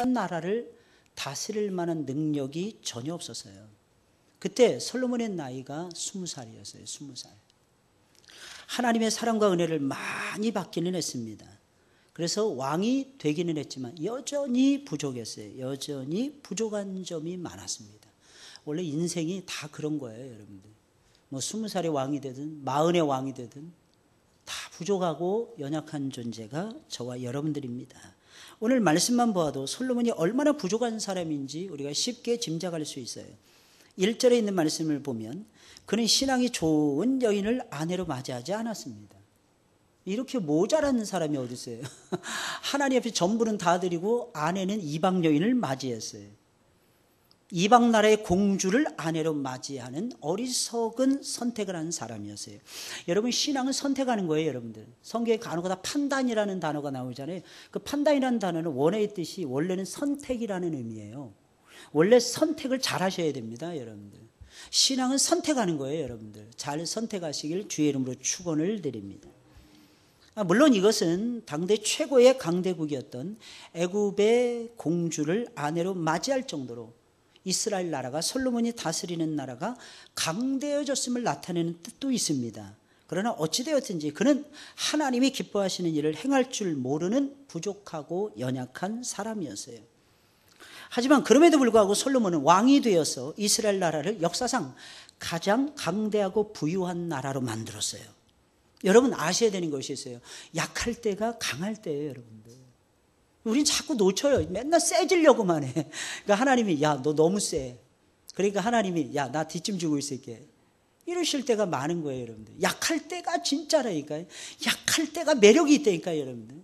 강대한 나라를 다스릴 만한 능력이 전혀 없었어요. 그때 솔로몬의 나이가 20살이었어요. 20살. 하나님의 사랑과 은혜를 많이 받기는 했습니다. 그래서 왕이 되기는 했지만 여전히 부족했어요. 여전히 부족한 점이 많았습니다. 원래 인생이 다 그런 거예요, 여러분들. 뭐 20살의 왕이 되든 40의 왕이 되든 다 부족하고 연약한 존재가 저와 여러분들입니다. 오늘 말씀만 보아도 솔로몬이 얼마나 부족한 사람인지 우리가 쉽게 짐작할 수 있어요. 1절에 있는 말씀을 보면 그는 신앙이 좋은 여인을 아내로 맞이하지 않았습니다. 이렇게 모자란 사람이 어디 있어요? 하나님 앞에 전부는 다 드리고 아내는 이방 여인을 맞이했어요. 이방 나라의 공주를 아내로 맞이하는 어리석은 선택을 한 사람이었어요. 여러분, 신앙은 선택하는 거예요, 여러분들. 성경에 간혹가다 판단이라는 단어가 나오잖아요. 그 판단이라는 단어는 원어의 뜻이 원래는 선택이라는 의미예요. 원래 선택을 잘 하셔야 됩니다, 여러분들. 신앙은 선택하는 거예요, 여러분들. 잘 선택하시길 주의 이름으로 축원을 드립니다. 물론 이것은 당대 최고의 강대국이었던 애굽의 공주를 아내로 맞이할 정도로 이스라엘 나라가, 솔로몬이 다스리는 나라가 강대해졌음을 나타내는 뜻도 있습니다. 그러나 어찌되었든지 그는 하나님이 기뻐하시는 일을 행할 줄 모르는 부족하고 연약한 사람이었어요. 하지만 그럼에도 불구하고 솔로몬은 왕이 되어서 이스라엘 나라를 역사상 가장 강대하고 부유한 나라로 만들었어요. 여러분 아셔야 되는 것이 있어요. 약할 때가 강할 때예요, 여러분들. 우린 자꾸 놓쳐요. 맨날 세지려고만 해. 그러니까 하나님이 야, 너 너무 세. 그러니까 하나님이 야, 나 뒷짐 주고 있을게. 이러실 때가 많은 거예요, 여러분들. 약할 때가 진짜라니까요. 약할 때가 매력이 있다니까요, 여러분들.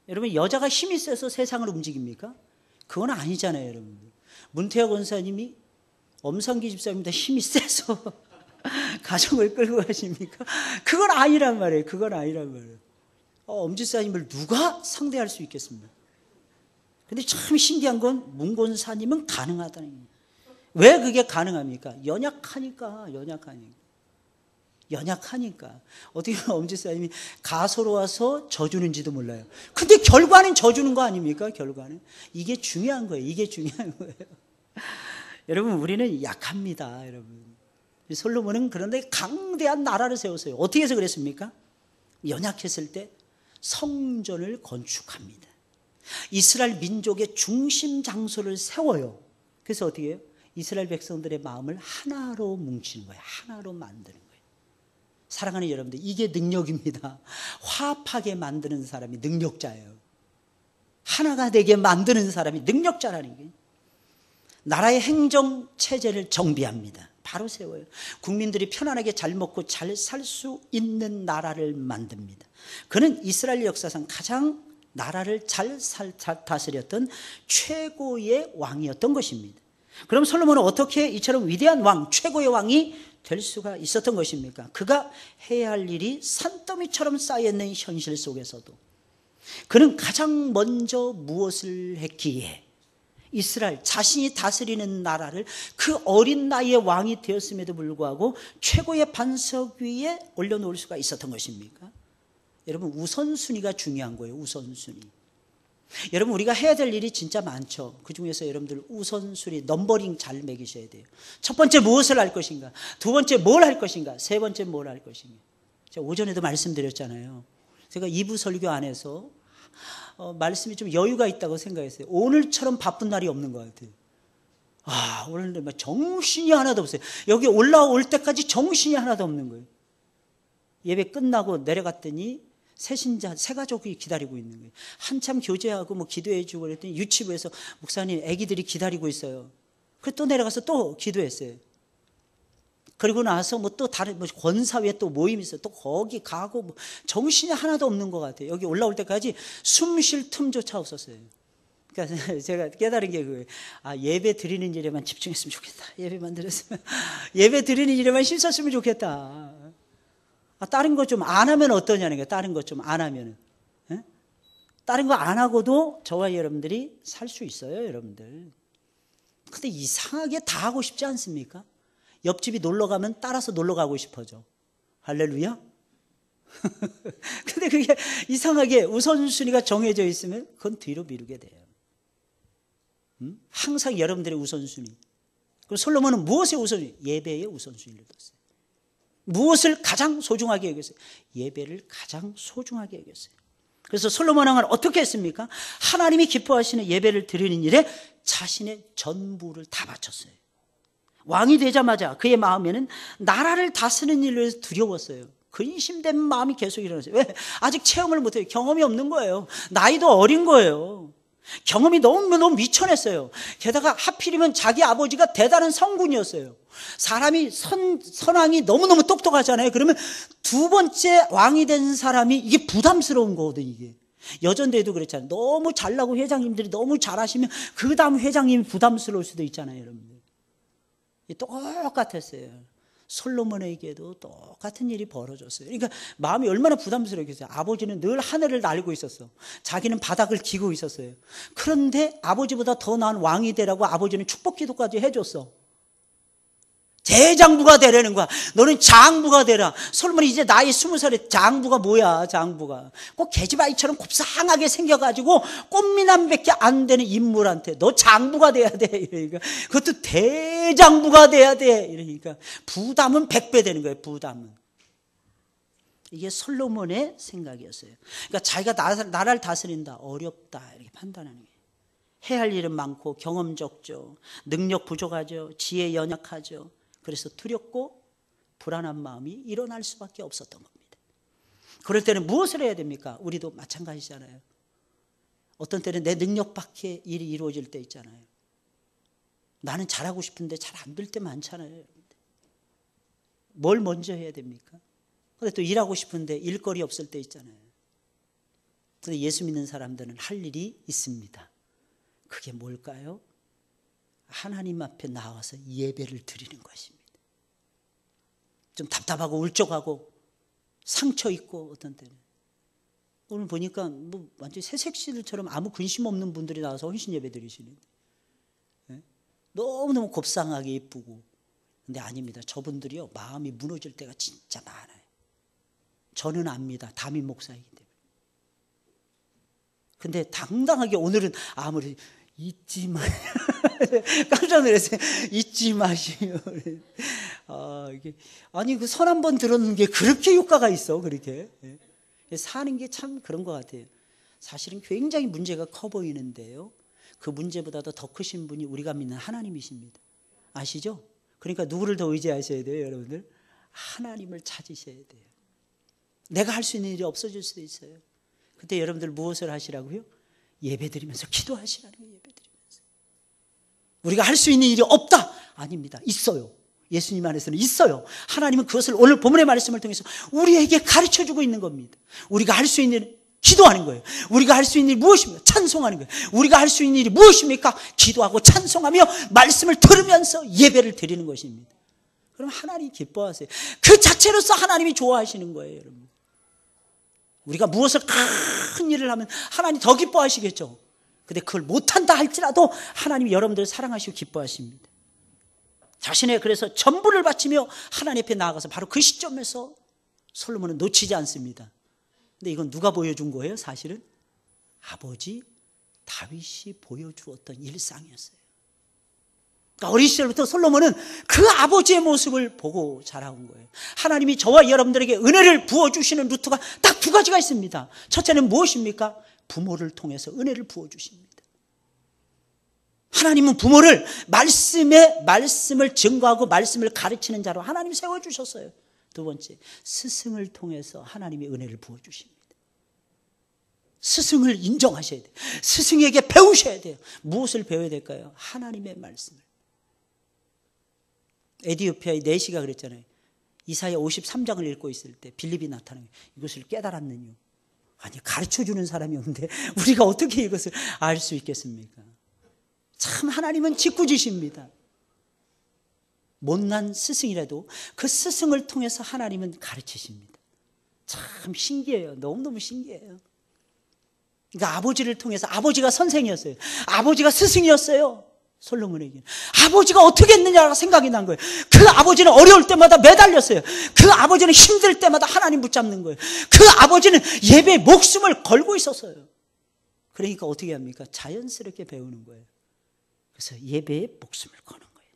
여러분, 여자가 힘이 세서 세상을 움직입니까? 그건 아니잖아요, 여러분들. 문태혁 원사님이 엄성기 집사님보다 힘이 세서 가정을 끌고 가십니까? 그건 아니란 말이에요. 그건 아니란 말이에요. 엄지사님을 누가 상대할 수 있겠습니까? 근데 참 신기한 건 문곤사님은 가능하다는 거예요. 왜 그게 가능합니까? 연약하니까. 어떻게 보면 엄지사님이 가소로워서 져주는지도 몰라요. 근데 결과는 져주는 거 아닙니까? 결과는. 이게 중요한 거예요. 여러분, 우리는 약합니다, 여러분. 솔로몬은 그런데 강대한 나라를 세웠어요. 어떻게 해서 그랬습니까? 연약했을 때 성전을 건축합니다. 이스라엘 민족의 중심 장소를 세워요. 그래서 어떻게 해요? 이스라엘 백성들의 마음을 하나로 뭉치는 거예요. 하나로 만드는 거예요. 사랑하는 여러분들, 이게 능력입니다. 화합하게 만드는 사람이 능력자예요. 하나가 되게 만드는 사람이 능력자라는 거예요. 나라의 행정체제를 정비합니다. 바로 세워요. 국민들이 편안하게 잘 먹고 잘 살 수 있는 나라를 만듭니다. 그는 이스라엘 역사상 가장 나라를 잘 다스렸던 최고의 왕이었던 것입니다. 그럼 솔로몬은 어떻게 이처럼 위대한 왕, 최고의 왕이 될 수가 있었던 것입니까? 그가 해야 할 일이 산더미처럼 쌓여있는 현실 속에서도 그는 가장 먼저 무엇을 했기에 이스라엘 자신이 다스리는 나라를 그 어린 나이에 왕이 되었음에도 불구하고 최고의 반석 위에 올려놓을 수가 있었던 것입니까? 여러분, 우선순위가 중요한 거예요. 우선순위. 여러분, 우리가 해야 될 일이 진짜 많죠. 그중에서 여러분들 우선순위 넘버링 잘 매기셔야 돼요. 첫 번째 무엇을 할 것인가, 두 번째 뭘 할 것인가, 세 번째 뭘 할 것인가. 제가 오전에도 말씀드렸잖아요. 제가 2부 설교 안에서 말씀이 좀 여유가 있다고 생각했어요. 오늘처럼 바쁜 날이 없는 것 같아요. 오늘 정신이 하나도 없어요. 여기 올라올 때까지 정신이 하나도 없는 거예요. 예배 끝나고 내려갔더니 새신자, 새 가족이 기다리고 있는 거예요. 한참 교제하고 뭐 기도해주고 그랬더니 유치부에서 목사님, 아기들이 기다리고 있어요. 그래서 또 내려가서 또 기도했어요. 그리고 나서 뭐 또 다른 권사회 또 모임이 있어요. 또 거기 가고 뭐 정신이 하나도 없는 것 같아요. 여기 올라올 때까지 숨 쉴 틈조차 없었어요. 그러니까 제가 깨달은 게 그거예요. 예배 드리는 일에만 집중했으면 좋겠다. 예배만 드렸으면, 예배 드리는 일에만 힘썼으면 좋겠다. 다른 거 좀 안 하면 어떠냐는 거예요. 다른 거 좀 안 하면은. 다른 거 안 하고도 저와 여러분들이 살 수 있어요, 여러분들. 근데 이상하게 다 하고 싶지 않습니까? 옆집이 놀러 가면 따라서 놀러 가고 싶어져. 할렐루야? 근데 그게 이상하게 우선순위가 정해져 있으면 그건 뒤로 미루게 돼요. 항상 여러분들의 우선순위. 그럼 솔로몬은 무엇의 우선순위? 예배의 우선순위를 뒀어요. 무엇을 가장 소중하게 여겼어요? 예배를 가장 소중하게 여겼어요. 그래서 솔로몬 왕은 어떻게 했습니까? 하나님이 기뻐하시는 예배를 드리는 일에 자신의 전부를 다 바쳤어요. 왕이 되자마자 그의 마음에는 나라를 다스리는 일을 위해서 두려웠어요. 근심된 마음이 계속 일어났어요. 왜? 아직 체험을 못해요. 경험이 없는 거예요. 나이도 어린 거예요. 경험이 너무 미천했어요. 게다가 하필이면 자기 아버지가 대단한 성군이었어요. 사람이 선왕이 너무너무 똑똑하잖아요. 그러면 두 번째 왕이 된 사람이 이게 부담스러운 거거든요. 이게 여전대도 그렇잖아요. 너무 잘나고 회장님들이 너무 잘하시면 그 다음 회장님이 부담스러울 수도 있잖아요. 여러분들 똑같았어요. 솔로몬에게도 똑같은 일이 벌어졌어요. 그러니까 마음이 얼마나 부담스러웠겠어요. 아버지는 늘 하늘을 날고 있었어. 자기는 바닥을 기고 있었어요. 그런데 아버지보다 더 나은 왕이 되라고 아버지는 축복 기도까지 해줬어. 대장부가 되라는 거야. 너는 장부가 되라. 솔로몬이 이제 나이 20살에 장부가 뭐야, 장부가. 꼭 계집아이처럼 곱상하게 생겨가지고 꽃미남밖에 안 되는 인물한테 너 장부가 돼야 돼. 이러니까 그것도 대장부가 돼야 돼. 이러니까 부담은 100배 되는 거예요, 부담은. 이게 솔로몬의 생각이었어요. 그러니까 자기가 나라를 다스린다. 어렵다. 이렇게 판단하는 거예요. 해야 할 일은 많고 경험 적죠. 능력 부족하죠. 지혜 연약하죠. 그래서 두렵고 불안한 마음이 일어날 수밖에 없었던 겁니다. 그럴 때는 무엇을 해야 됩니까? 우리도 마찬가지잖아요. 어떤 때는 내 능력 밖에 일이 이루어질 때 있잖아요. 나는 잘하고 싶은데 잘 안 될 때 많잖아요. 뭘 먼저 해야 됩니까? 근데 또 일하고 싶은데 일거리 없을 때 있잖아요. 근데 예수 믿는 사람들은 할 일이 있습니다. 그게 뭘까요? 하나님 앞에 나와서 예배를 드리는 것입니다. 좀 답답하고 울적하고 상처 있고 어떤 때는 오늘 보니까 뭐 완전 새색시들처럼 아무 근심 없는 분들이 나와서 헌신 예배 드리시는데 너무너무 곱상하게 예쁘고 근데 아닙니다. 저분들이요 마음이 무너질 때가 진짜 많아요. 저는 압니다. 담임 목사이기 때문에. 근데 당당하게 오늘은 아무리 잊지 마. 깜짝 놀랐어요. 잊지 마시오. 아니, 그 선 한 번 들었는 게 그렇게 효과가 있어, 그렇게. 사는 게 참 그런 것 같아요. 사실은 굉장히 문제가 커 보이는데요. 그 문제보다도 더 크신 분이 우리가 믿는 하나님이십니다. 아시죠? 그러니까 누구를 더 의지하셔야 돼요, 여러분들? 하나님을 찾으셔야 돼요. 내가 할 수 있는 일이 없어질 수도 있어요. 그때 여러분들 무엇을 하시라고요? 예배드리면서 기도하시라는 거예요. 예배드리면서. 우리가 할 수 있는 일이 없다. 아닙니다. 있어요. 예수님 안에서는 있어요. 하나님은 그것을 오늘 본문의 말씀을 통해서 우리에게 가르쳐주고 있는 겁니다. 우리가 할 수 있는 일은 기도하는 거예요. 우리가 할 수 있는 일이 무엇입니까? 찬송하는 거예요. 우리가 할 수 있는 일이 무엇입니까? 기도하고 찬송하며 말씀을 들으면서 예배를 드리는 것입니다. 그럼 하나님이 기뻐하세요. 그 자체로서 하나님이 좋아하시는 거예요, 여러분. 우리가 무엇을 큰 일을 하면 하나님 더 기뻐하시겠죠. 근데 그걸 못한다 할지라도 하나님이 여러분들을 사랑하시고 기뻐하십니다. 자신의 그래서 전부를 바치며 하나님 앞에 나아가서 바로 그 시점에서 솔로몬은 놓치지 않습니다. 근데 이건 누가 보여준 거예요? 사실은 아버지 다윗이 보여주었던 일상이었어요. 그러니까 어린 시절부터 솔로몬은 그 아버지의 모습을 보고 자라온 거예요. 하나님이 저와 여러분들에게 은혜를 부어주시는 루트가 딱 두 가지가 있습니다. 첫째는 무엇입니까? 부모를 통해서 은혜를 부어주십니다. 하나님은 부모를 말씀을 증거하고 말씀을 가르치는 자로 하나님 세워주셨어요. 두 번째, 스승을 통해서 하나님이 은혜를 부어주십니다. 스승을 인정하셔야 돼요. 스승에게 배우셔야 돼요. 무엇을 배워야 될까요? 하나님의 말씀을. 에디오피아의 네시가 그랬잖아요. 이사야 53장을 읽고 있을 때 빌립이 나타나요. 이것을 깨달았느냐. 아니, 가르쳐주는 사람이 없는데 우리가 어떻게 이것을 알 수 있겠습니까? 참 하나님은 짓궂으십니다. 못난 스승이라도 그 스승을 통해서 하나님은 가르치십니다. 참 신기해요. 너무너무 신기해요. 그러니까 아버지를 통해서, 아버지가 선생이었어요. 아버지가 스승이었어요. 솔로몬에게. 아버지가 어떻게 했느냐가 생각이 난 거예요. 그 아버지는 어려울 때마다 매달렸어요. 그 아버지는 힘들 때마다 하나님 붙잡는 거예요. 그 아버지는 예배에 목숨을 걸고 있었어요. 그러니까 어떻게 합니까? 자연스럽게 배우는 거예요. 그래서 예배에 목숨을 거는 거예요.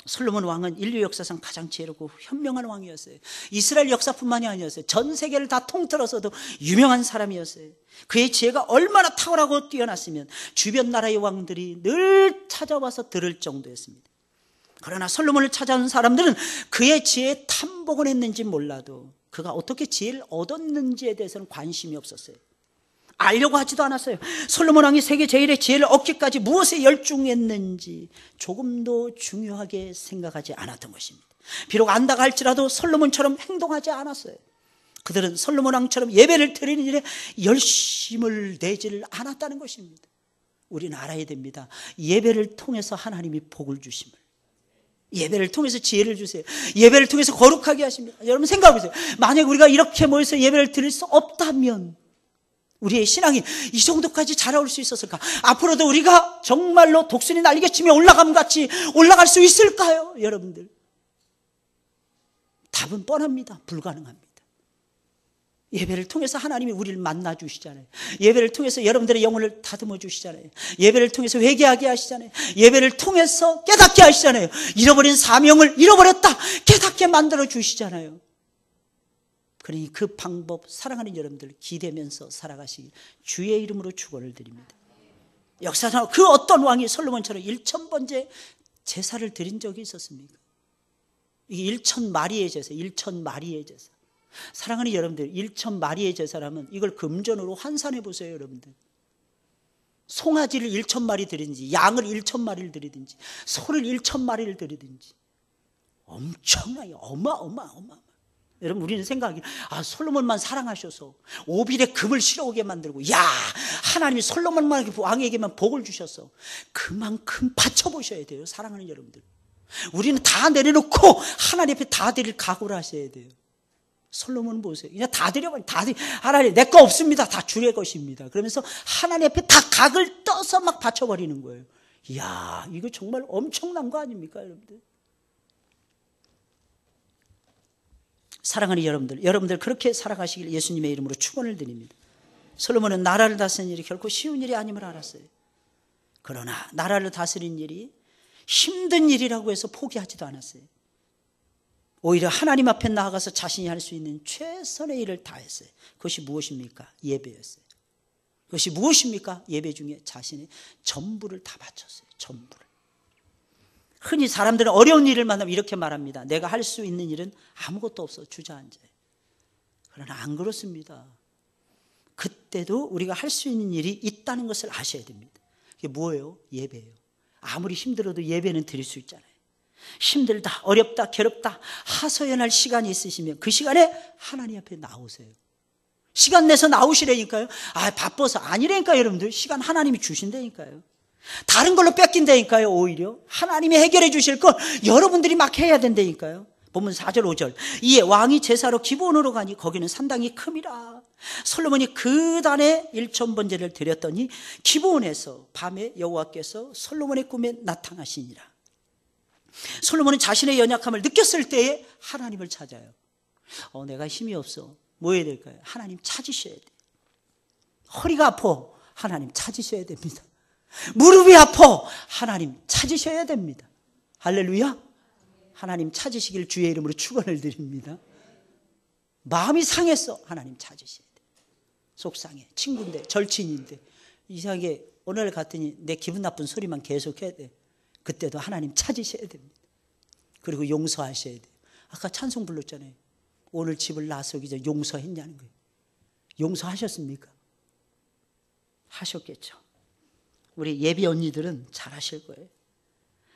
솔로몬 왕은 인류 역사상 가장 지혜롭고 현명한 왕이었어요. 이스라엘 역사뿐만이 아니었어요. 전 세계를 다 통틀어서도 유명한 사람이었어요. 그의 지혜가 얼마나 탁월하고 뛰어났으면 주변 나라의 왕들이 늘 찾아와서 들을 정도였습니다. 그러나 솔로몬을 찾아온 사람들은 그의 지혜에 탐복을 했는지 몰라도 그가 어떻게 지혜를 얻었는지에 대해서는 관심이 없었어요. 알려고 하지도 않았어요. 솔로몬 왕이 세계 제일의 지혜를 얻기까지 무엇에 열중했는지 조금도 중요하게 생각하지 않았던 것입니다. 비록 안다가 할지라도 솔로몬처럼 행동하지 않았어요. 그들은 솔로몬 왕처럼 예배를 드리는 일에 열심을 내지를 않았다는 것입니다. 우리는 알아야 됩니다. 예배를 통해서 하나님이 복을 주심을, 예배를 통해서 지혜를 주세요. 예배를 통해서 거룩하게 하십니다. 여러분 생각해 보세요. 만약 우리가 이렇게 모여서 예배를 드릴 수 없다면 우리의 신앙이 이 정도까지 자라올 수 있었을까? 앞으로도 우리가 정말로 독수리 날개치며 올라감 같이 올라갈 수 있을까요? 여러분들, 답은 뻔합니다. 불가능합니다. 예배를 통해서 하나님이 우리를 만나 주시잖아요. 예배를 통해서 여러분들의 영혼을 다듬어 주시잖아요. 예배를 통해서 회개하게 하시잖아요. 예배를 통해서 깨닫게 하시잖아요. 잃어버린 사명을 잃어버렸다 깨닫게 만들어 주시잖아요. 그러니 그 방법, 사랑하는 여러분들 기대면서 살아가시길 주의 이름으로 축원을 드립니다. 역사상 그 어떤 왕이 솔로몬처럼 1000번째 제사를 드린 적이 있었습니까? 이게 1000마리의 제사, 1000마리의 제사. 사랑하는 여러분들, 1000마리의 제사라면 이걸 금전으로 환산해 보세요. 여러분들, 송아지를 1000마리 드리든지 양을 1000마리를 드리든지 소를 1000마리를 드리든지 엄청나요. 어마어마. 여러분, 우리는 생각하기, 솔로몬만 사랑하셔서 오빌에 금을 실어오게 만들고, 하나님이 솔로몬만 왕에게만 복을 주셔서 그만큼 바쳐보셔야 돼요. 사랑하는 여러분들, 우리는 다 내려놓고 하나님 앞에 다 드릴 각오를 하셔야 돼요. 솔로몬은 보세요. 그냥 다 드려버려. 하나님, 내 거 없습니다. 다 주의 것입니다. 그러면서 하나님 앞에 다 각을 떠서 막 바쳐버리는 거예요. 이야, 이거 정말 엄청난 거 아닙니까, 여러분들? 사랑하는 여러분들 그렇게 살아가시길 예수님의 이름으로 축원을 드립니다. 솔로몬은 나라를 다스리는 일이 결코 쉬운 일이 아님을 알았어요. 그러나 나라를 다스리는 일이 힘든 일이라고 해서 포기하지도 않았어요. 오히려 하나님 앞에 나아가서 자신이 할 수 있는 최선의 일을 다했어요. 그것이 무엇입니까? 예배였어요. 그것이 무엇입니까? 예배 중에 자신의 전부를 다 바쳤어요. 전부를. 흔히 사람들은 어려운 일을 만나면 이렇게 말합니다. 내가 할 수 있는 일은 아무것도 없어, 주저앉아요. 그러나 안 그렇습니다. 그때도 우리가 할 수 있는 일이 있다는 것을 아셔야 됩니다. 그게 뭐예요? 예배예요. 아무리 힘들어도 예배는 드릴 수 있잖아요. 힘들다, 어렵다, 괴롭다 하소연할 시간이 있으시면 그 시간에 하나님 앞에 나오세요. 시간 내서 나오시라니까요. 바빠서 아니라니까요. 여러분들, 시간 하나님이 주신다니까요. 다른 걸로 뺏긴다니까요. 오히려 하나님이 해결해 주실 걸 여러분들이 막 해야 된다니까요. 본문 4절 5절, 이에 왕이 제사로 기브온으로 가니 거기는 산당이 큼이라. 솔로몬이 그 단에 1000번제를 드렸더니 기브온에서 밤에 여호와께서 솔로몬의 꿈에 나타나시니라. 솔로몬은 자신의 연약함을 느꼈을 때에 하나님을 찾아요. 내가 힘이 없어. 뭐 해야 될까요? 하나님 찾으셔야 돼요. 허리가 아파. 하나님 찾으셔야 됩니다. 무릎이 아파. 하나님 찾으셔야 됩니다. 할렐루야. 하나님 찾으시길 주의 이름으로 축원을 드립니다. 마음이 상했어. 하나님 찾으셔야 돼요. 속상해. 친구인데, 절친인데 이상하게 어느 날 갔더니 내 기분 나쁜 소리만 계속해야 돼. 그때도 하나님 찾으셔야 됩니다. 그리고 용서하셔야 돼요. 아까 찬송 불렀잖아요. 오늘 집을 나서기 전에 용서했냐는 거예요. 용서하셨습니까? 하셨겠죠. 우리 예비 언니들은 잘하실 거예요.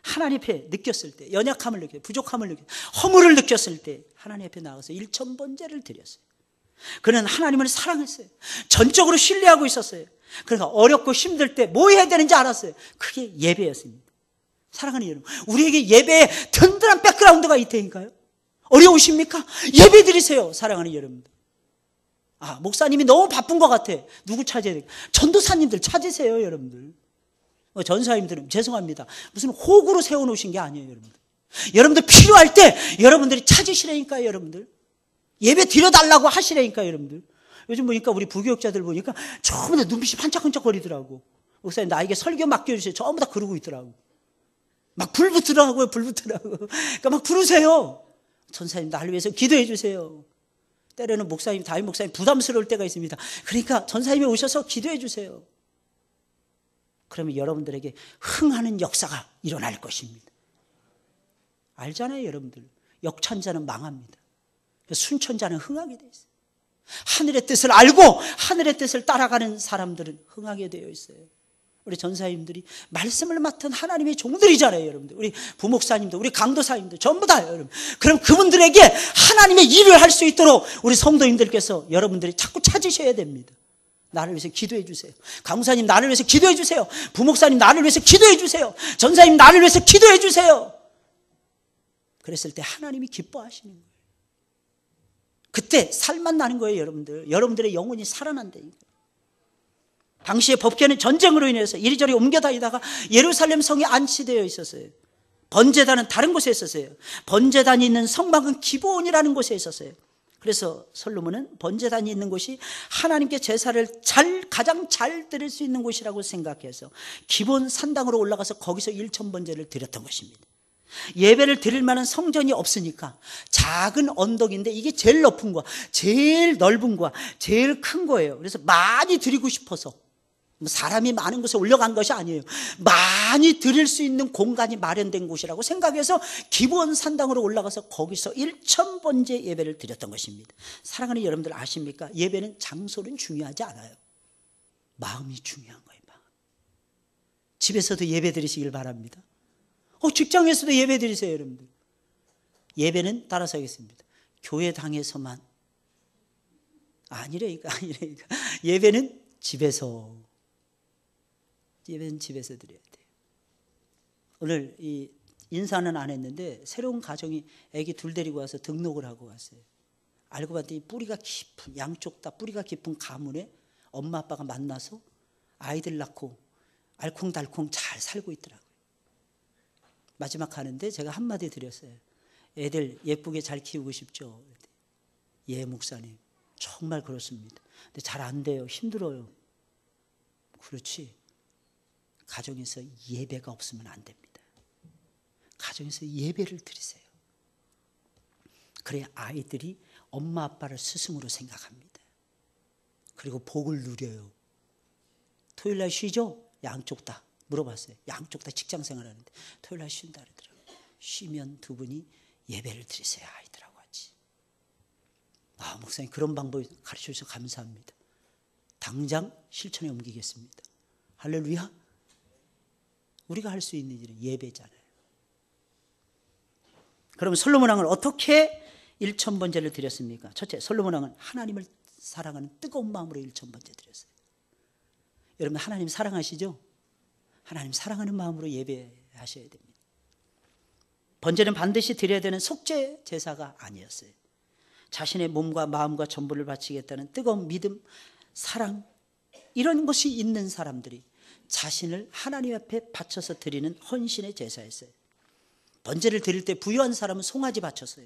하나님 앞에 느꼈을 때, 연약함을 느꼈어요. 부족함을 느꼈어요. 허물을 느꼈을 때 하나님 앞에 나가서 1000번제를 드렸어요. 그는 하나님을 사랑했어요. 전적으로 신뢰하고 있었어요. 그러니까 어렵고 힘들 때 뭐 해야 되는지 알았어요. 그게 예배였습니다. 사랑하는 여러분, 우리에게 예배에 든든한 백그라운드가 있다니까요. 어려우십니까? 예배 드리세요. 사랑하는 여러분들. 목사님이 너무 바쁜 것 같아. 누구 찾아야 돼? 전도사님들 찾으세요, 여러분들. 전사님들은 죄송합니다. 무슨 호구로 세워놓으신 게 아니에요, 여러분들. 여러분들 필요할 때 여러분들이 찾으시라니까요, 여러분들. 예배 드려달라고 하시라니까요, 여러분들. 요즘 보니까 우리 부교육자들 보니까 처음에 눈빛이 반짝반짝 거리더라고. 목사님 나에게 설교 맡겨주세요. 전부 다 그러고 있더라고. 막 불 붙으라고요. 불 붙으라고. 그러니까 막 부르세요. 전사님 나를 위해서 기도해 주세요. 때로는 목사님, 담임 목사님 부담스러울 때가 있습니다. 그러니까 전사님이 오셔서 기도해 주세요. 그러면 여러분들에게 흥하는 역사가 일어날 것입니다. 알잖아요, 여러분들. 역천자는 망합니다. 순천자는 흥하게 되어 있어요. 하늘의 뜻을 알고 하늘의 뜻을 따라가는 사람들은 흥하게 되어 있어요. 우리 전사님들이 말씀을 맡은 하나님의 종들이잖아요, 여러분들. 우리 부목사님도, 우리 강도사님도 전부 다요, 여러분. 그럼 그분들에게 하나님의 일을 할 수 있도록 우리 성도님들께서 여러분들이 자꾸 찾으셔야 됩니다. 나를 위해서 기도해 주세요. 강사님 나를 위해서 기도해 주세요. 부목사님 나를 위해서 기도해 주세요. 전사님 나를 위해서 기도해 주세요. 그랬을 때 하나님이 기뻐하시는 거예요. 그때 살만 나는 거예요, 여러분들. 여러분들의 영혼이 살아난다니까요. 당시에 법궤는 전쟁으로 인해서 이리저리 옮겨 다니다가 예루살렘 성에 안치되어 있었어요. 번제단은 다른 곳에 있었어요. 번제단이 있는 성막은 기브온이라는 곳에 있었어요. 그래서 솔로몬은 번제단이 있는 곳이 하나님께 제사를 가장 잘 드릴 수 있는 곳이라고 생각해서 기브온 산당으로 올라가서 거기서 1000번제를 드렸던 것입니다. 예배를 드릴 만한 성전이 없으니까 작은 언덕인데 이게 제일 높은 거야, 제일 넓은 거야, 제일 큰 거예요. 그래서 많이 드리고 싶어서 사람이 많은 곳에 올라간 것이 아니에요. 많이 드릴 수 있는 공간이 마련된 곳이라고 생각해서 기브온 산당으로 올라가서 거기서 1000번제 예배를 드렸던 것입니다. 사랑하는 여러분들 아십니까? 예배는 장소는 중요하지 않아요. 마음이 중요한 거예요. 마음. 집에서도 예배 드리시길 바랍니다. 직장에서도 예배 드리세요, 여러분들. 예배는 따라서 하겠습니다. 교회당에서만 아니래니까. 예배는 집에서 드려야 돼요. 오늘 이 인사는 안 했는데 새로운 가정이 아기 둘 데리고 와서 등록을 하고 왔어요. 알고 봤더니 양쪽 다 뿌리가 깊은 가문에 엄마 아빠가 만나서 아이들 낳고 알콩달콩 잘 살고 있더라고요. 마지막 하는데 제가 한마디 드렸어요. 애들 예쁘게 잘 키우고 싶죠? 예, 목사님. 정말 그렇습니다. 근데 잘 안 돼요. 힘들어요. 그렇지. 가정에서 예배가 없으면 안 됩니다. 가정에서 예배를 드리세요. 그래야 아이들이 엄마 아빠를 스승으로 생각합니다. 그리고 복을 누려요. 토요일날 쉬죠? 양쪽 다. 물어봤어요. 양쪽 다 직장 생활하는데 토요일날 쉰다 그러더라고요. 쉬면 두 분이 예배를 드리세요, 아이들하고 같이. 목사님 그런 방법 가르쳐 주셔서 감사합니다. 당장 실천에 옮기겠습니다. 할렐루야. 우리가 할 수 있는 일은 예배잖아요. 그러면 솔로몬 왕은 어떻게 1000번제를 드렸습니까? 첫째, 솔로몬 왕은 하나님을 사랑하는 뜨거운 마음으로 1000번제 드렸어요. 여러분 하나님 사랑하시죠? 하나님 사랑하는 마음으로 예배하셔야 됩니다. 번제는 반드시 드려야 되는 속죄 제사가 아니었어요. 자신의 몸과 마음과 전부를 바치겠다는 뜨거운 믿음, 사랑, 이런 것이 있는 사람들이 자신을 하나님 앞에 바쳐서 드리는 헌신의 제사였어요. 번제를 드릴 때 부유한 사람은 송아지 바쳤어요.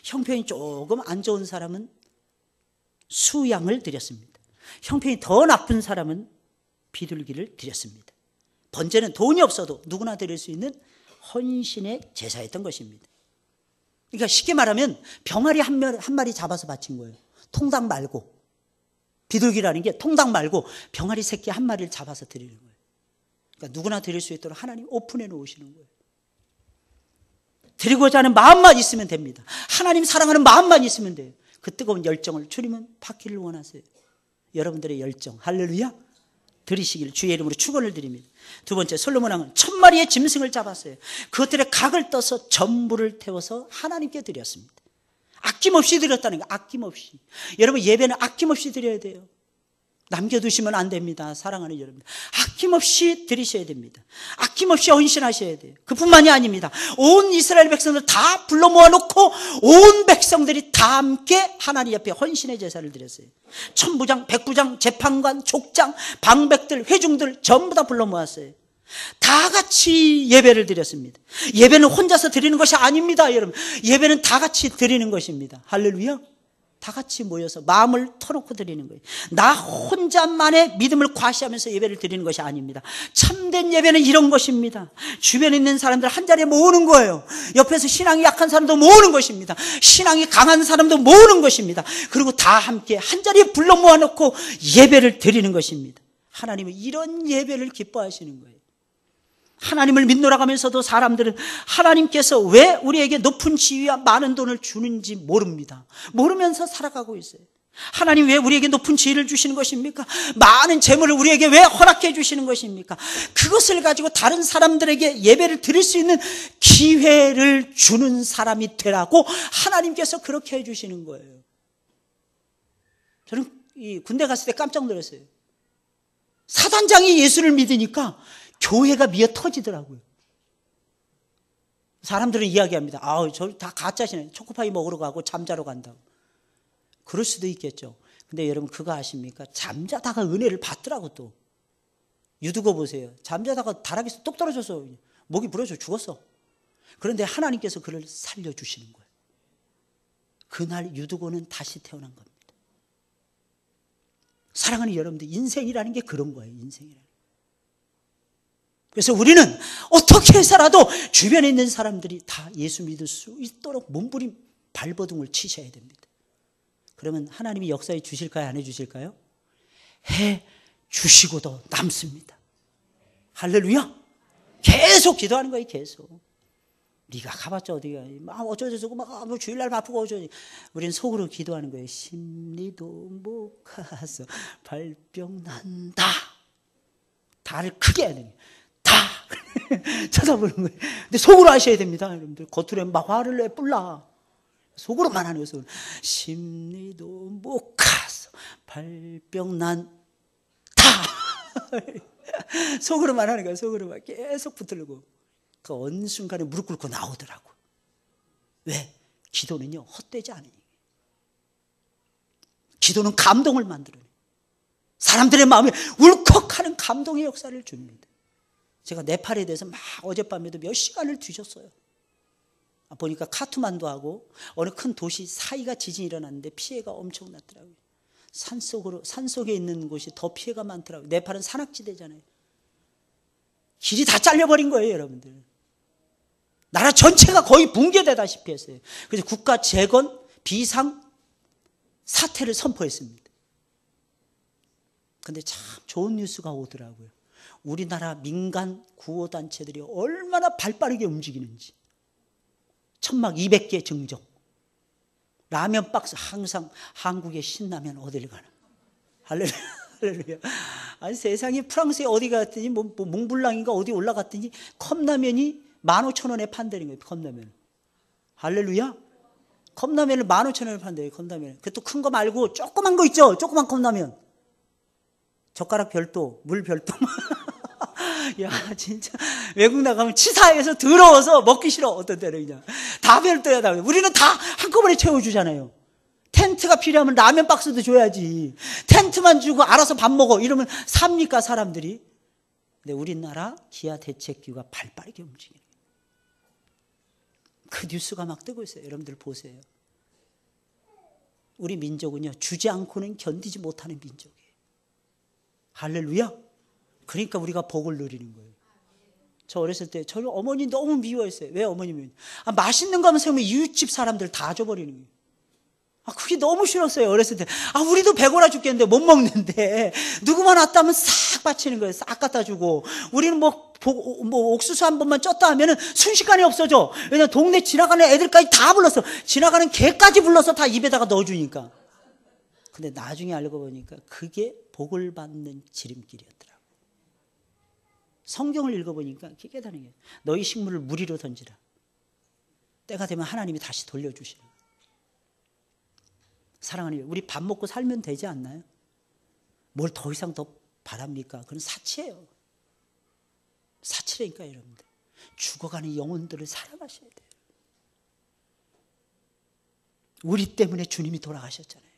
형편이 조금 안 좋은 사람은 수양을 드렸습니다. 형편이 더 나쁜 사람은 비둘기를 드렸습니다. 번제는 돈이 없어도 누구나 드릴 수 있는 헌신의 제사였던 것입니다. 그러니까 쉽게 말하면 병아리 한 마리 잡아서 바친 거예요. 통닭 말고. 비둘기라는 게 통닭 말고 병아리 새끼 한 마리를 잡아서 드리는 거예요. 그러니까 누구나 드릴 수 있도록 하나님 오픈해 놓으시는 거예요. 드리고자 하는 마음만 있으면 됩니다. 하나님 사랑하는 마음만 있으면 돼요. 그 뜨거운 열정을 주님은 받기를 원하세요. 여러분들의 열정, 할렐루야, 드리시길 주의 이름으로 축원을 드립니다. 두 번째, 솔로몬 왕은 1000마리의 짐승을 잡았어요. 그것들의 각을 떠서 전부를 태워서 하나님께 드렸습니다. 아낌없이 드렸다는 거예요. 아낌없이. 여러분 예배는 아낌없이 드려야 돼요. 남겨두시면 안 됩니다. 사랑하는 여러분, 아낌없이 드리셔야 됩니다. 아낌없이 헌신하셔야 돼요. 그뿐만이 아닙니다. 온 이스라엘 백성들 다 불러 모아놓고 온 백성들이 다 함께 하나님 옆에 헌신의 제사를 드렸어요. 천부장, 백부장, 재판관, 족장, 방백들, 회중들 전부 다 불러 모았어요. 다 같이 예배를 드렸습니다. 예배는 혼자서 드리는 것이 아닙니다, 여러분. 예배는 다 같이 드리는 것입니다. 할렐루야. 다 다 같이 모여서 마음을 터놓고 드리는 거예요. 나 혼자만의 믿음을 과시하면서 예배를 드리는 것이 아닙니다. 참된 예배는 이런 것입니다. 주변에 있는 사람들 한 자리에 모으는 거예요. 옆에서 신앙이 약한 사람도 모으는 것입니다. 신앙이 강한 사람도 모으는 것입니다. 그리고 다 함께 한 자리에 불러 모아놓고 예배를 드리는 것입니다. 하나님은 이런 예배를 기뻐하시는 거예요. 하나님을 믿노라가면서도 사람들은 하나님께서 왜 우리에게 높은 지위와 많은 돈을 주는지 모릅니다. 모르면서 살아가고 있어요. 하나님 왜 우리에게 높은 지위를 주시는 것입니까? 많은 재물을 우리에게 왜 허락해 주시는 것입니까? 그것을 가지고 다른 사람들에게 예배를 드릴 수 있는 기회를 주는 사람이 되라고 하나님께서 그렇게 해 주시는 거예요. 저는 이 군대 갔을 때 깜짝 놀랐어요. 사단장이 예수를 믿으니까 교회가 미어 터지더라고요. 사람들은 이야기합니다. 저 다 가짜시네. 초코파이 먹으러 가고 잠자러 간다고. 그럴 수도 있겠죠. 근데 여러분 그거 아십니까? 잠자다가 은혜를 받더라고 또. 유두거 보세요. 잠자다가 다락에서 뚝 떨어져서 목이 부러져 죽었어. 그런데 하나님께서 그를 살려주시는 거예요. 그날 유두고는 다시 태어난 겁니다. 사랑하는 여러분들, 인생이라는 게 그런 거예요. 인생이라는. 그래서 우리는 어떻게 해서라도 주변에 있는 사람들이 다 예수 믿을 수 있도록 몸부림 발버둥을 치셔야 됩니다. 그러면 하나님이 역사해 주실까요? 안 해 주실까요? 해 주시고도 남습니다. 할렐루야. 계속 기도하는 거예요. 계속. 네가 가봤자 어디가 막 어쩌고저쩌고 막 주일날 바쁘고 어쩌고. 우리는 속으로 기도하는 거예요. 심리도 못 가서 발병 난다. 다를 크게 해야 돼요. 다 쳐다보는 거예요. 근데 속으로 하셔야 됩니다, 여러분들. 겉으로 막 화를 내 뿔라. 속으로만 하는 거예요. 심리도 못 가서 발병 난다. 속으로만 하는 거예요. 속으로만 계속 붙들고. 그 어느 순간에 무릎 꿇고 나오더라고. 왜? 기도는요 헛되지 않으니. 기도는 감동을 만들어요. 사람들의 마음에 울컥하는 감동의 역사를 줍니다. 제가 네팔에 대해서 막 어젯밤에도 몇 시간을 뒤졌어요. 보니까 카투만두 하고 어느 큰 도시 사이가 지진이 일어났는데 피해가 엄청났더라고요. 산속에 있는 곳이 더 피해가 많더라고요. 네팔은 산악지대잖아요. 길이 다 잘려버린 거예요, 여러분들. 나라 전체가 거의 붕괴되다시피 했어요. 그래서 국가 재건 비상 사태를 선포했습니다. 그런데 참 좋은 뉴스가 오더라고요. 우리나라 민간 구호단체들이 얼마나 발빠르게 움직이는지. 천막 200개 증정. 라면 박스 항상 한국에 신라면 어딜 가나. 할렐루야. 아니 세상에 프랑스에 어디 갔더니 뭐 몽블랑인가 어디 올라갔더니 컵라면이 15,000원에 판다는 거예요. 컵라면. 할렐루야. 컵라면을 15,000원에 판대요. 컵라면. 그 또 큰 거 말고 조그만 거 있죠. 조그만 컵라면. 젓가락 별도, 물 별도. 야 진짜 외국 나가면 치사해서 더러워서 먹기 싫어. 어떤 때는 그냥 다 별도야. 다. 우리는 다 한꺼번에 채워주잖아요. 텐트가 필요하면 라면 박스도 줘야지. 텐트만 주고 알아서 밥 먹어 이러면 삽니까 사람들이? 근데 우리나라 기아 대책기구가 발빠르게 움직이는 그 뉴스가 막 뜨고 있어요. 여러분들 보세요. 우리 민족은요 주지 않고는 견디지 못하는 민족이에요. 할렐루야. 그러니까 우리가 복을 누리는 거예요. 저 어렸을 때 저희 어머니 너무 미워했어요. 왜 어머님이? 맛있는 거 하면 세우면 이웃집 사람들 다 줘버리는 거예요. 그게 너무 싫었어요. 어렸을 때. 우리도 배고라 죽겠는데 못 먹는데 누구만 왔다면 싹 바치는 거예요. 싹 갖다 주고. 우리는 뭐 옥수수 한 번만 쪘다 하면은 순식간에 없어져. 왜냐면 동네 지나가는 애들까지 다 불렀어. 지나가는 개까지 불러서 다 입에다가 넣어주니까. 근데 나중에 알고 보니까 그게 복을 받는 지름길이었더라고. 성경을 읽어보니까 그게 깨달은 게 너희 식물을 물 위로 던지라. 때가 되면 하나님이 다시 돌려주시는 거예요. 사랑하는 여러분, 우리 밥 먹고 살면 되지 않나요? 뭘 더 이상 더 바랍니까? 그건 사치예요. 사치라니까 여러분들. 죽어가는 영혼들을 사랑하셔야 돼요. 우리 때문에 주님이 돌아가셨잖아요.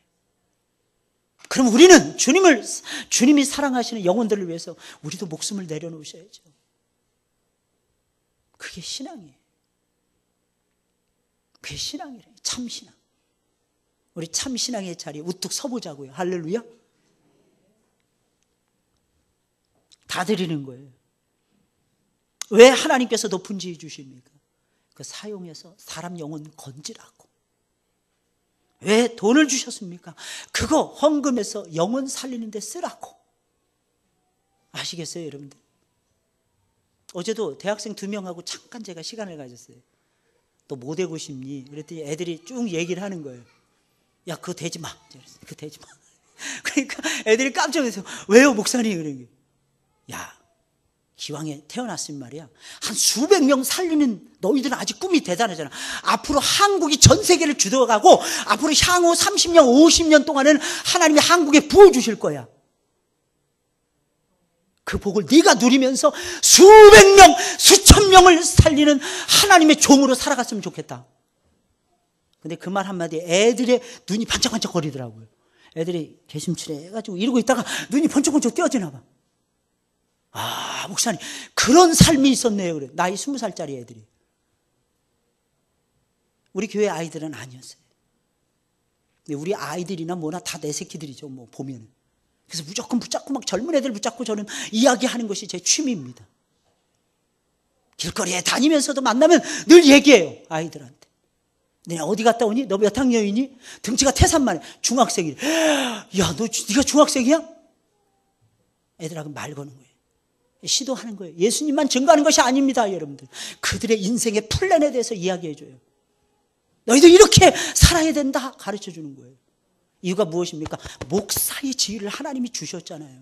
그럼 우리는 주님이 사랑하시는 영혼들을 위해서 우리도 목숨을 내려놓으셔야죠. 그게 신앙이에요. 그게 신앙이래요. 참 신앙. 우리 참 신앙의 자리에 우뚝 서보자고요. 할렐루야. 다 드리는 거예요. 왜 하나님께서 높은 지혜 주십니까? 그 사용해서 사람 영혼 건지라고. 왜 돈을 주셨습니까? 그거 헌금해서 영혼 살리는 데 쓰라고. 아시겠어요, 여러분들? 어제도 대학생 2명하고 잠깐 제가 시간을 가졌어요. 너 뭐 되고 싶니? 그랬더니 애들이 쭉 얘기를 하는 거예요. 야, 그거 되지 마. 그거 되지 마. 그러니까 애들이 깜짝 놀라서 왜요, 목사님? 그러는 야, 기왕에 태어났으면 말이야, 한 수백 명 살리는 너희들은 아직 꿈이 대단하잖아. 앞으로 한국이 전 세계를 주도하고 앞으로 향후 30년, 50년 동안은 하나님이 한국에 부어주실 거야. 그 복을 네가 누리면서 수백 명, 수천 명을 살리는 하나님의 종으로 살아갔으면 좋겠다. 근데 그 말 한마디에 애들의 눈이 반짝반짝 거리더라고요. 애들이 개심치레 해가지고 이러고 있다가 눈이 번쩍번쩍 띄어지나 봐. 아, 목사님, 그런 삶이 있었네요. 그래. 나이 20살짜리 애들이. 우리 교회 아이들은 아니었어요. 근데 우리 아이들이나 뭐나 다 내 새끼들이죠, 뭐, 보면은. 그래서 무조건 붙잡고 막 젊은 애들 붙잡고 저는 이야기하는 것이 제 취미입니다. 길거리에 다니면서도 만나면 늘 얘기해요, 아이들한테. 너네 어디 갔다 오니? 너 몇 학년이니? 등치가 태산만해. 중학생이래. 야, 네가 중학생이야? 애들하고 말 거는 거예요. 시도하는 거예요. 예수님만 증거하는 것이 아닙니다, 여러분들. 그들의 인생의 플랜에 대해서 이야기해줘요. 너희도 이렇게 살아야 된다 가르쳐주는 거예요. 이유가 무엇입니까? 목사의 지위를 하나님이 주셨잖아요.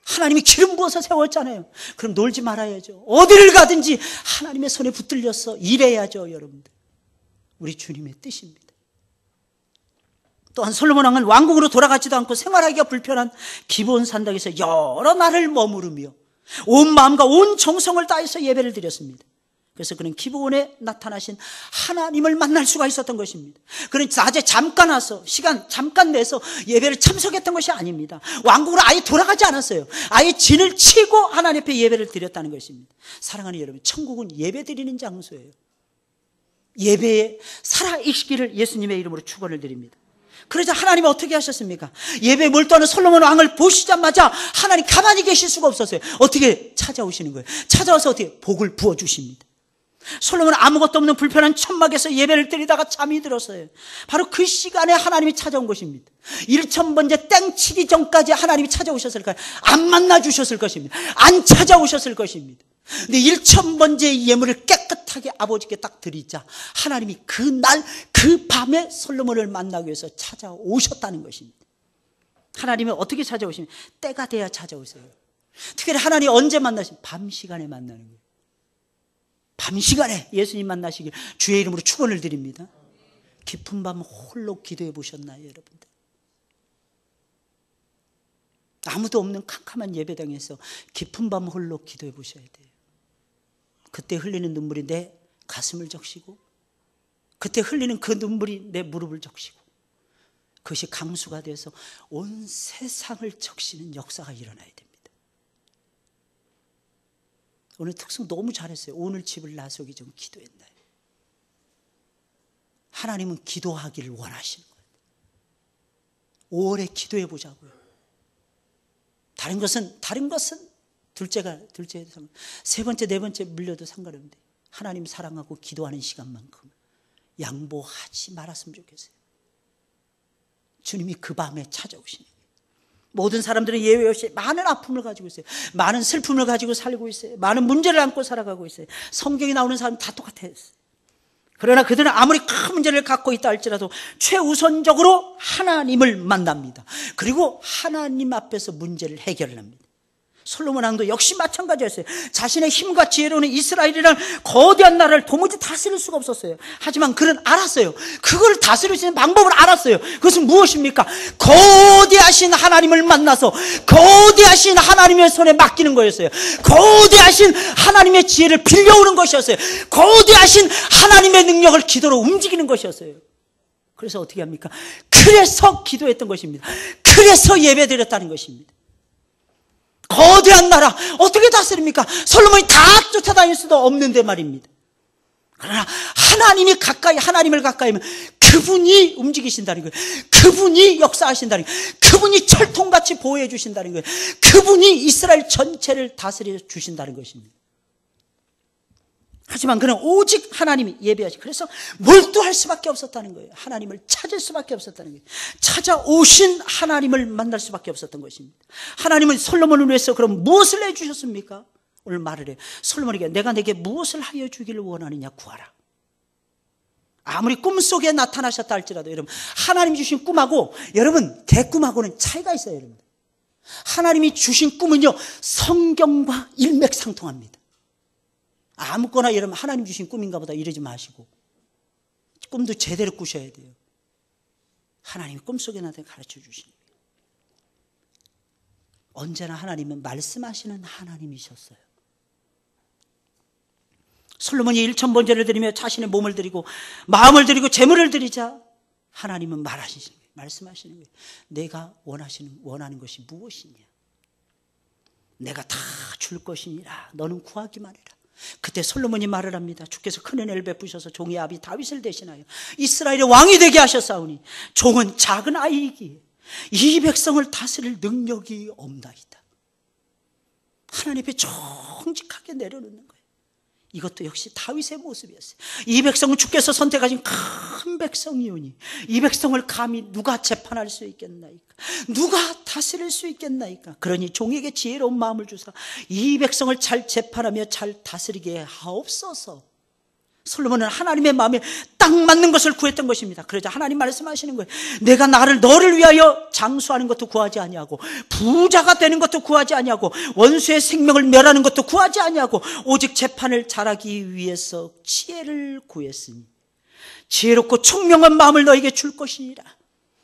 하나님이 기름 부어서 세웠잖아요. 그럼 놀지 말아야죠. 어디를 가든지 하나님의 손에 붙들려서 일해야죠, 여러분들. 우리 주님의 뜻입니다. 또한 솔로몬 왕은 왕궁으로 돌아가지도 않고 생활하기가 불편한 기브온 산당에서 여러 날을 머무르며 온 마음과 온 정성을 다해서 예배를 드렸습니다. 그래서 그는 기브온에 나타나신 하나님을 만날 수가 있었던 것입니다. 그는 낮에 잠깐 와서 시간 잠깐 내서 예배를 참석했던 것이 아닙니다. 왕궁으로 아예 돌아가지 않았어요. 아예 진을 치고 하나님 앞에 예배를 드렸다는 것입니다. 사랑하는 여러분, 천국은 예배 드리는 장소예요. 예배에 살아있기를 예수님의 이름으로 축원을 드립니다. 그러자 하나님이 어떻게 하셨습니까? 예배에 몰두하는 솔로몬 왕을 보시자마자 하나님 가만히 계실 수가 없었어요. 어떻게 찾아오시는 거예요? 찾아와서 어떻게 복을 부어주십니다. 솔로몬은 아무것도 없는 불편한 천막에서 예배를 드리다가 잠이 들었어요. 바로 그 시간에 하나님이 찾아온 것입니다. 1000번째 땡치기 전까지 하나님이 찾아오셨을까요? 안 만나주셨을 것입니다. 안 찾아오셨을 것입니다. 근데 1000번째 예물을 깨끗하게 아버지께 딱 드리자 하나님이 그날 그 밤에 솔로몬을 만나기 위해서 찾아오셨다는 것입니다. 하나님은 어떻게 찾아오시면 때가 돼야 찾아오세요. 특별히 하나님 언제 만나시면 밤 시간에 만나는 거예요. 밤 시간에 예수님 만나시길 주의 이름으로 축원을 드립니다. 깊은 밤 홀로 기도해 보셨나요, 여러분들? 아무도 없는 캄캄한 예배당에서 깊은 밤 홀로 기도해 보셔야 돼요. 그때 흘리는 눈물이 내 가슴을 적시고, 그때 흘리는 그 눈물이 내 무릎을 적시고, 그것이 강수가 돼서 온 세상을 적시는 역사가 일어나야 됩니다. 오늘 특성 너무 잘했어요. 오늘 집을 나서기 전 기도했나요? 하나님은 기도하기를 원하시는 거예요. 5월에 기도해 보자고요. 다른 것은 둘째, 세 번째, 네 번째 물려도 상관없는데 하나님 사랑하고 기도하는 시간만큼 양보하지 말았으면 좋겠어요. 주님이 그 밤에 찾아오시는 거예요. 모든 사람들은 예외 없이 많은 아픔을 가지고 있어요. 많은 슬픔을 가지고 살고 있어요. 많은 문제를 안고 살아가고 있어요. 성경에 나오는 사람 다 똑같아요. 그러나 그들은 아무리 큰 문제를 갖고 있다 할지라도 최우선적으로 하나님을 만납니다. 그리고 하나님 앞에서 문제를 해결합니다. 솔로몬 왕도 역시 마찬가지였어요. 자신의 힘과 지혜로는 이스라엘이라는 거대한 나라를 도무지 다스릴 수가 없었어요. 하지만 그는 알았어요. 그걸 다스릴 수 있는 방법을 알았어요. 그것은 무엇입니까? 거대하신 하나님을 만나서 거대하신 하나님의 손에 맡기는 거였어요. 거대하신 하나님의 지혜를 빌려오는 것이었어요. 거대하신 하나님의 능력을 기도로 움직이는 것이었어요. 그래서 어떻게 합니까? 그래서 기도했던 것입니다. 그래서 예배드렸다는 것입니다. 거대한 나라 어떻게 다스립니까? 솔로몬이 다 쫓아다닐 수도 없는데 말입니다. 그러나 하나님을 가까이 하면 그분이 움직이신다는 거예요. 그분이 역사하신다는 거예요. 그분이 철통같이 보호해 주신다는 거예요. 그분이 이스라엘 전체를 다스려 주신다는 것입니다. 하지만 그는 오직 하나님이 예배하시. 그래서 몰두할 수밖에 없었다는 거예요. 하나님을 찾을 수밖에 없었다는 거예요. 찾아오신 하나님을 만날 수밖에 없었던 것입니다. 하나님은 솔로몬을 위해서 그럼 무엇을 해주셨습니까? 오늘 말을 해요. 솔로몬에게 내가 내게 무엇을 하여 주기를 원하느냐 구하라. 아무리 꿈속에 나타나셨다 할지라도 여러분, 하나님 주신 꿈하고 여러분 개꿈하고는 차이가 있어요. 여러분, 하나님이 주신 꿈은요 성경과 일맥상통합니다. 아무거나 여러분 하나님 주신 꿈인가 보다 이러지 마시고 꿈도 제대로 꾸셔야 돼요. 하나님이 꿈속에 나한테 가르쳐 주시는 거예요. 언제나 하나님은 말씀하시는 하나님이셨어요. 솔로몬이 1000번제를 드리며 자신의 몸을 드리고 마음을 드리고 재물을 드리자 하나님은 말하시는 거예요. 말씀하시는 거예요. 내가 원하는 것이 무엇이냐? 내가 다 줄 것이니라. 너는 구하기만 해라. 그때 솔로몬이 말을 합니다. 주께서 큰 은혜를 베푸셔서 종의 아비 다윗을 대신하여 이스라엘의 왕이 되게 하셨사오니 종은 작은 아이이기에 이 백성을 다스릴 능력이 없나이다. 하나님 앞에 정직하게 내려놓는 거예요. 이것도 역시 다윗의 모습이었어요. 이 백성은 주께서 선택하신 큰 백성이오니 이 백성을 감히 누가 재판할 수 있겠나이까? 누가 다스릴 수 있겠나이까? 그러니 종에게 지혜로운 마음을 주사 이 백성을 잘 재판하며 잘 다스리게 하옵소서. 솔로몬은 하나님의 마음에 딱 맞는 것을 구했던 것입니다. 그러자 하나님 말씀하시는 거예요. 내가 너를 위하여 장수하는 것도 구하지 아니하고 부자가 되는 것도 구하지 아니하고 원수의 생명을 멸하는 것도 구하지 아니하고 오직 재판을 잘하기 위해서 지혜를 구했으니 지혜롭고 총명한 마음을 너에게 줄 것이니라.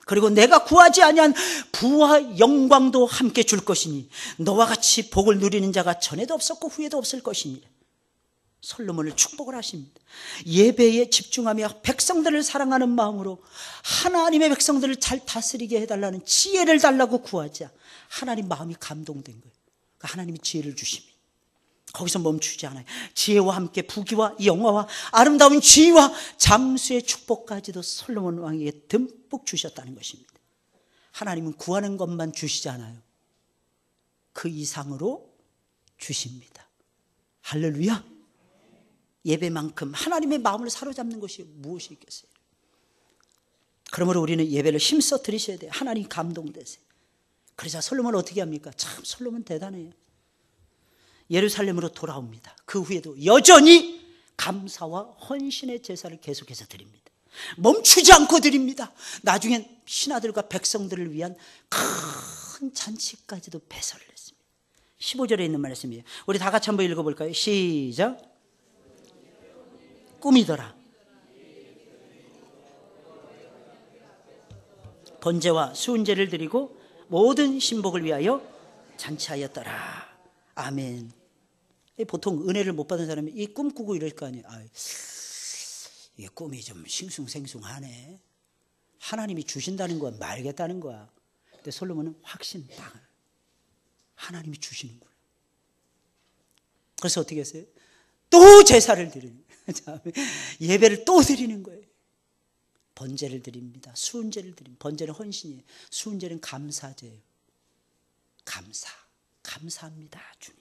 그리고 내가 구하지 아니한 부와 영광도 함께 줄 것이니 너와 같이 복을 누리는 자가 전에도 없었고 후에도 없을 것이니라. 솔로몬을 축복을 하십니다. 예배에 집중하며 백성들을 사랑하는 마음으로 하나님의 백성들을 잘 다스리게 해달라는 지혜를 달라고 구하자 하나님 마음이 감동된 거예요. 그러니까 하나님이 지혜를 주십니다. 거기서 멈추지 않아요. 지혜와 함께 부귀와 영화와 아름다운 지위와 장수의 축복까지도 솔로몬 왕에게 듬뿍 주셨다는 것입니다. 하나님은 구하는 것만 주시지 않아요. 그 이상으로 주십니다. 할렐루야. 예배만큼 하나님의 마음을 사로잡는 것이 무엇이 있겠어요? 그러므로 우리는 예배를 힘써 드리셔야 돼요. 하나님 감동되세요. 그러자 솔로몬은 어떻게 합니까? 참 솔로몬 대단해요. 예루살렘으로 돌아옵니다. 그 후에도 여전히 감사와 헌신의 제사를 계속해서 드립니다. 멈추지 않고 드립니다. 나중엔 신하들과 백성들을 위한 큰 잔치까지도 배설을 했습니다. 15절에 있는 말씀이에요. 우리 다 같이 한번 읽어볼까요? 시작. 꿈이더라. 번제와 수은제를 드리고 모든 신복을 위하여 잔치하였더라. 아멘. 보통 은혜를 못 받은 사람이 이 꿈 꾸고 이럴 거 아니에요. 이게 꿈이 좀 싱숭생숭하네. 하나님이 주신다는 거야 말겠다는 거야. 근데 솔로몬은 확신 딱 하나님이 주시는 거예요. 그래서 어떻게 했어요? 또 제사를 드리는 거예요. 예배를 또 드리는 거예요. 번제를 드립니다. 수은제를 드립니다. 번제는 헌신이에요. 수은제는 감사제예요. 감사합니다 주님.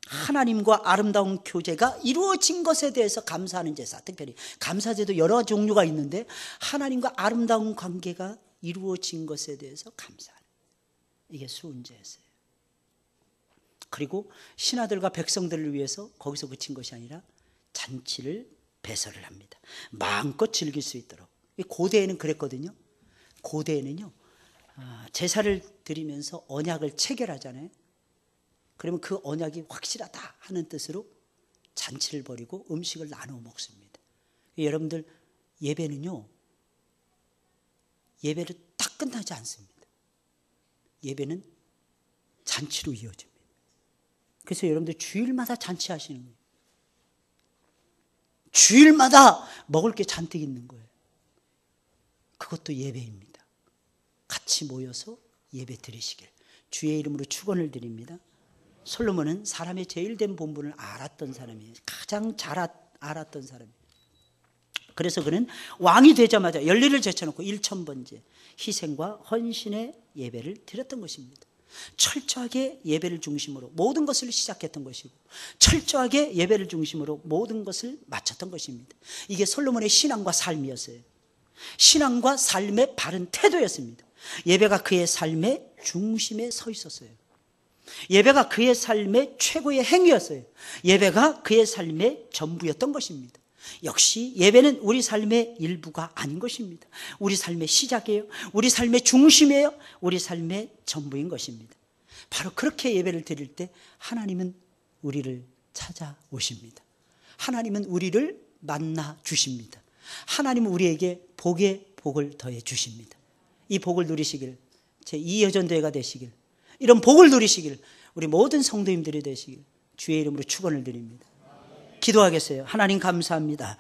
하나님과 아름다운 교제가 이루어진 것에 대해서 감사하는 제사. 특별히 감사제도 여러 종류가 있는데 하나님과 아름다운 관계가 이루어진 것에 대해서 감사하는, 이게 수은제였어요. 그리고 신하들과 백성들을 위해서 거기서 그친 것이 아니라 잔치를 배설을 합니다. 마음껏 즐길 수 있도록. 고대에는 그랬거든요. 고대에는요 제사를 드리면서 언약을 체결하잖아요. 그러면 그 언약이 확실하다 하는 뜻으로 잔치를 벌이고 음식을 나누어 먹습니다. 여러분들 예배는요 예배를 딱 끝나지 않습니다. 예배는 잔치로 이어집니다. 그래서 여러분들 주일마다 잔치하시는 거예요. 주일마다 먹을 게 잔뜩 있는 거예요. 그것도 예배입니다. 같이 모여서 예배 드리시길 주의 이름으로 축원을 드립니다. 솔로몬은 사람의 제일 된 본분을 알았던 사람이에요. 가장 잘 알았던 사람이에요. 그래서 그는 왕이 되자마자 열리를 제쳐놓고 1000번째 희생과 헌신의 예배를 드렸던 것입니다. 철저하게 예배를 중심으로 모든 것을 시작했던 것이고 철저하게 예배를 중심으로 모든 것을 마쳤던 것입니다. 이게 솔로몬의 신앙과 삶이었어요. 신앙과 삶의 바른 태도였습니다. 예배가 그의 삶의 중심에 서 있었어요. 예배가 그의 삶의 최고의 행위였어요. 예배가 그의 삶의 전부였던 것입니다. 역시 예배는 우리 삶의 일부가 아닌 것입니다. 우리 삶의 시작이에요. 우리 삶의 중심이에요. 우리 삶의 전부인 것입니다. 바로 그렇게 예배를 드릴 때 하나님은 우리를 찾아오십니다. 하나님은 우리를 만나 주십니다. 하나님은 우리에게 복의 복을 더해 주십니다. 이 복을 누리시길, 제2여전대회가 되시길, 이런 복을 누리시길 우리 모든 성도님들이 되시길 주의 이름으로 축원을 드립니다. 기도하겠어요. 하나님 감사합니다.